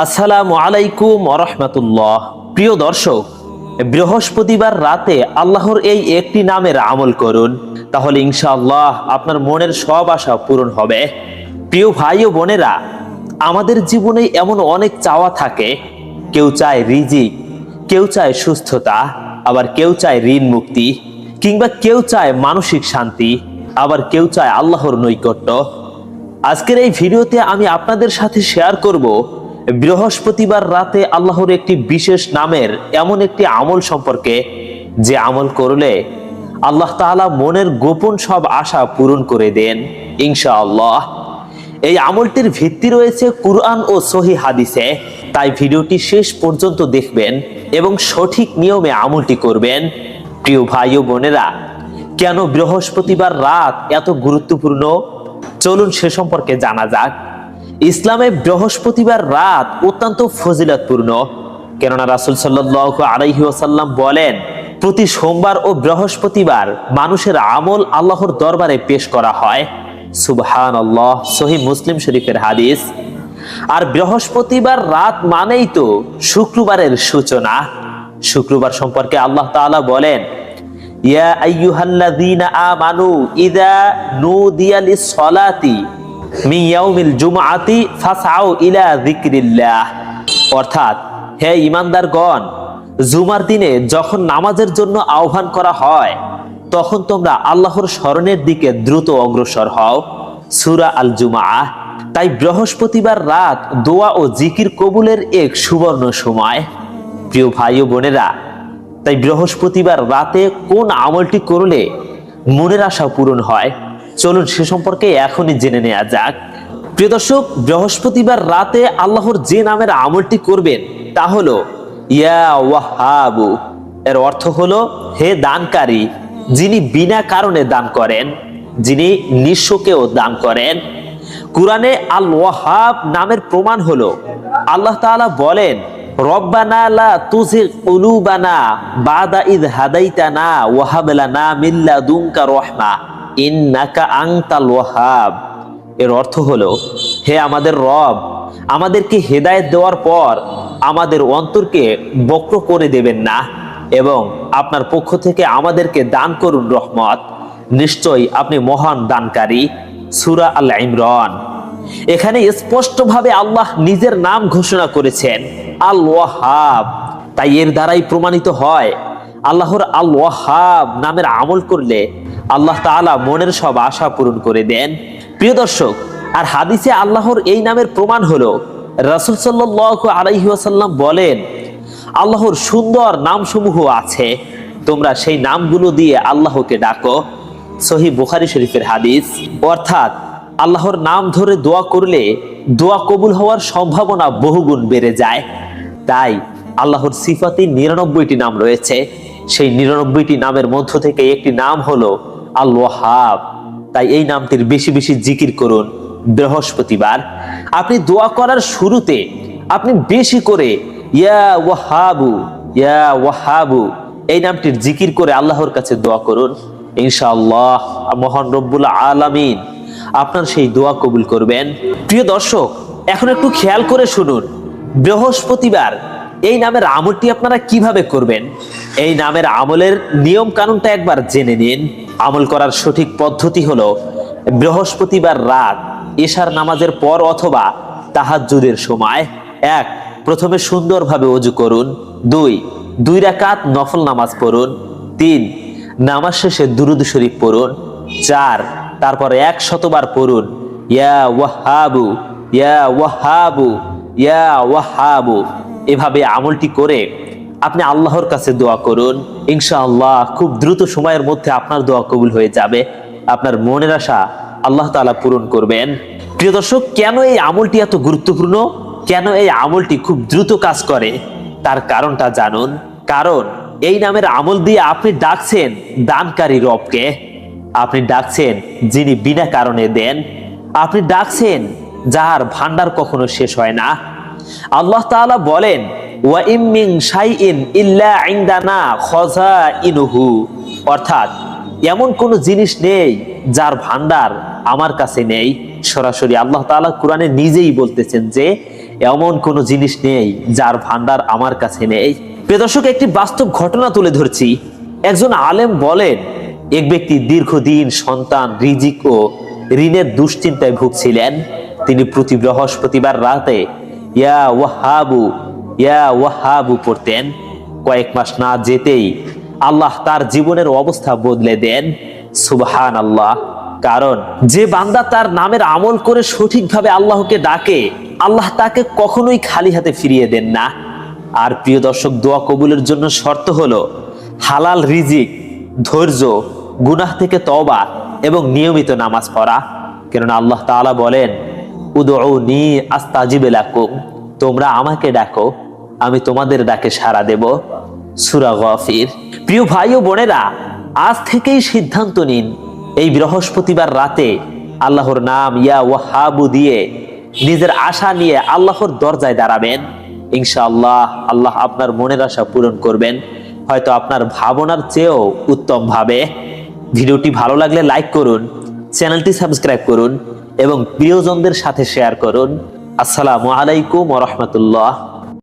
আসসালামু আলাইকুম ওয়া রাহমাতুল্লাহ। প্রিয় দর্শক, বৃহস্পতিবার রাতে আল্লাহর এই একটি নামের আমল করুন, তাহলে ইনশাআল্লাহ আপনার মনের সব আশা পূরণ হবে। প্রিয় ভাই ও বোনেরা, আমাদের জীবনে এমন অনেক চাওয়া থাকে। কেউ চায় রিজিক, কেউ চায় সুস্থতা, আবার কেউ চায় ঋণ মুক্তি, কিংবা কেউ চায় মানসিক শান্তি, আবার কেউ চায় আল্লাহর নৈকট্য। আজকের এই ভিডিওতে আমি আপনাদের সাথে শেয়ার করব বৃহস্পতিবার রাতে আল্লাহর একটি বিশেষ নামের এমন একটি আমল সম্পর্কে, যে আমল করলে আল্লাহ তাআলা মনের গোপন সব আশা পূরণ করে দেন ইনশাআল্লাহ। এই আমলটির ভিত্তি রয়েছে কুরআন ও সহিহ হাদিসে, তাই ভিডিওটি শেষ পর্যন্ত দেখবেন এবং সঠিক নিয়মে আমলটি করবেন। প্রিয় ভাই ও বোনেরা, কেন বৃহস্পতিবার রাত এত গুরুত্বপূর্ণ, চলুন সে সম্পর্কে জানা যাক। ইসলামে বৃহস্পতিবার রাত অত্যন্ত ফজিলতপূর্ণ, কেননা রাসূল সাল্লাল্লাহু আলাইহি ওয়াসাল্লাম বলেন, প্রতি সোমবার ও বৃহস্পতিবার মানুষের আমল আল্লাহর দরবারে পেশ করা হয়। সুবহানাল্লাহ, সহিহ মুসলিম শরীফের হাদিস। আর বৃহস্পতিবার রাত মানেই তো শুক্রবারের সূচনা। শুক্রবার সম্পর্কে আল্লাহ তাআলা বলেন, ইয়া আইয়ুহাল্লাযীনা আমানু ইযা নুদিয়া লিস-সালাতি মিন ইয়াউমিল জুমআতি ফাসআউ ইলা যিকরিল্লাহ। অর্থাৎ, হে ঈমানদারগণ, জুমার দিনে যখন নামাজের জন্য আহ্বান করা হয়, তখন তোমরা আল্লাহর স্মরণের দিকে দ্রুত অগ্রসর হও। সূরা আল জুমআহ। তাই বৃহস্পতিবার রাত দোয়া ও জিকির কবুলের এক সুবর্ণ সময়। প্রিয় ভাই ও বোনেরা, তাই বৃহস্পতিবার রাতে কোন আমলটি করলে মনের আশা পূরণ হয়, চলুন সে সম্পর্কে এখনই জেনে নেওয়া যাক। প্রিয় দর্শক, বৃহস্পতিবার রাতে আল্লাহর যে নামের আমলটি করবেন তা হলো ইয়া ওয়াহাবু। এর অর্থ হলো হে দানকারী, যিনি বিনা কারণে দান করেন, যিনি নিঃস্বকেও দান করেন। কুরআনে আল ওয়াহাব নামের প্রমাণ হলো আল্লাহ তাআলা বলেন, রব্বানা লা তুযিগ কুলুবানা বাদা ইয হাদাইতানা ওয়া হাব লানা মিন লাদুনকা রাহমা ইন্নাকা আনতাল ওয়াহাব। এর অর্থ হলো, হে আমাদের রব, আমাদেরকে হেদায়েত দেওয়ার পর আমাদের অন্তরকে বক্র করে দেবেন না, এবং আপনার পক্ষ থেকে আমাদেরকে দান করুন রহমত। নিশ্চয়ই আপনি মহান দানকারী। সূরা আল ইমরান। এখানে স্পষ্টভাবে আল্লাহ নিজের নাম ঘোষণা করেছেন, আল ওয়াহাব। তাই এর দ্বারাই প্রমাণিত হয়, আল্লাহর আল ওয়াহাব নামের আমল করলে আল্লাহ তাআলা মনের সব আশা পূরণ করে দেন। প্রিয় দর্শক, আর হাদিসে আল্লাহর এই নামের প্রমাণ হলো রাসূল সাল্লাল্লাহু আলাইহি ওয়াসাল্লাম বলেন, আল্লাহর সুন্দর নামসমূহ আছে, তোমরা সেই নামগুলো দিয়ে আল্লাহকে ডাকো। সহিহ বুখারী শরীফের হাদিস। অর্থাৎ, আল্লাহর নাম ধরে দোয়া করলে দোয়া কবুল হওয়ার সম্ভাবনা বহুগুণ বেড়ে যায়। তাই আল্লাহর সিফাতে 99টি নাম রয়েছে। সেই 99টি নামের মধ্য থেকে একটি নাম হলো আল ওয়াহাব। তাই এই নামটির বেশি বেশি জিকির করুন বৃহস্পতিবার। আপনি দোয়া করার শুরুতে আপনি বেশি করে ইয়া ওয়াহাবু, ইয়া ওয়াহাবু এই নামটির জিকির করে আল্লাহর কাছে দোয়া করুন। ইনশাআল্লাহ মহান রব্বুল আলামিন আপনার সেই দোয়া কবুল করবেন। প্রিয় দর্শক, এখন একটু খেয়াল করে শুনুন, বৃহস্পতিবার এই নামের আমলটি আপনারা কিভাবে করবেন। এই নামের আমলের নিয়ম কানুনটা একবার জেনে নিন। আমল করার সঠিক পদ্ধতি হলো, বৃহস্পতিবার রাত এশার নামাজের পর অথবা তাহাজ্জুদের সময় প্রথমে সুন্দরভাবে ওযু করুন। 2 রাকাত নফল নামাজ পড়ুন। 3 নামাজ শেষে দুরূদ শরীফ পড়ুন। 4 তারপর 100 বার পড়ুন ইয়া ওয়াহাবু, ইয়া ওয়াহাবু, ইয়া ওয়াহাবু। এভাবে আমলটি করে আপনি আল্লাহর কাছে দোয়া করুন। ইনশাআল্লাহ খুব দ্রুত সময়ের মধ্যে আপনার দোয়া কবুল হয়ে যাবে। আপনার মনের আশা আল্লাহ তাআলা পূরণ করবেন। প্রিয় দর্শক, কেন এই আমলটি এত গুরুত্বপূর্ণ, কেন এই আমলটি খুব দ্রুত কাজ করে, তার কারণটা জানুন। কারণ এই নামের আমল দিয়ে আপনি ডাকছেন দানকারী রবকে, আপনি ডাকছেন যিনি বিনা কারণে দেন, আপনি ডাকছেন যার ভান্ডার কখনো শেষ হয় না। আল্লাহ তাআলা বলেন, ওয়া ইম মিন শাইইন ইল্লা ইনদানা খাযাইনুহু। অর্থাৎ, এমন কোন জিনিস নেই যার ভান্ডার আমার কাছে নেই। সরাসরি আল্লাহ তাআলা কুরআনে নিজেই বলতেছেন যে এমন কোনো জিনিস নেই যার ভান্ডার আমার কাছে নেই। প্রিয় দর্শক, একটি বাস্তব ঘটনা তুলে ধরছি। একজন আলেম বলেন, এক ব্যক্তি দীর্ঘদিন সন্তান, রিজিক ও ঋণের দুশ্চিন্তায় ভুগছিলেন। তিনি প্রতি বৃহস্পতিবার রাতে ইয়া ওয়াহাবু ইয়া ওয়াহাবু পড়তেন। কয়েক মাস না যেতেই আল্লাহ তার জীবনের অবস্থা বদলে দেন। সুবহানাল্লাহ। কারণ যে বান্দা তার নামের আমল করে সঠিকভাবে আল্লাহকে ডাকে, আল্লাহ তাকে কখনোই খালি হাতে ফিরিয়ে দেন না। আর প্রিয় দর্শক, দোয়া কবুলের জন্য শর্ত হলো হালাল রিজিক, ধৈর্য, গুনাহ থেকে তওবা এবং নিয়মিত নামাজ পড়া। কেননা আল্লাহ তাআলা বলেন, উদউনি আস্তাজিব লাকুম, তোমরা আমাকে ডাকো, আমি তোমাদের ডাকে সাড়া দেব। সূরা গাফির। প্রিয় ভাই ও বোনেরা, আজ থেকেই সিদ্ধান্ত নিন, এই বৃহস্পতিবার রাতে আল্লাহর নাম ইয়া ওয়াহাবু দিয়ে নিজের আশা নিয়ে আল্লাহর দরজায় দাঁড়াবেন। ইনশাআল্লাহ আল্লাহ আপনার মনের আশা পূরণ করবেন, হয়তো আপনার ভাবনার চেয়েও উত্তম ভাবে। ভিডিওটি ভালো লাগলে লাইক করুন, চ্যানেলটি সাবস্ক্রাইব করুন এবং প্রিয়জনদের সাথে শেয়ার করুন। আসসালামু আলাইকুম ওয়া রাহমাতুল্লাহ।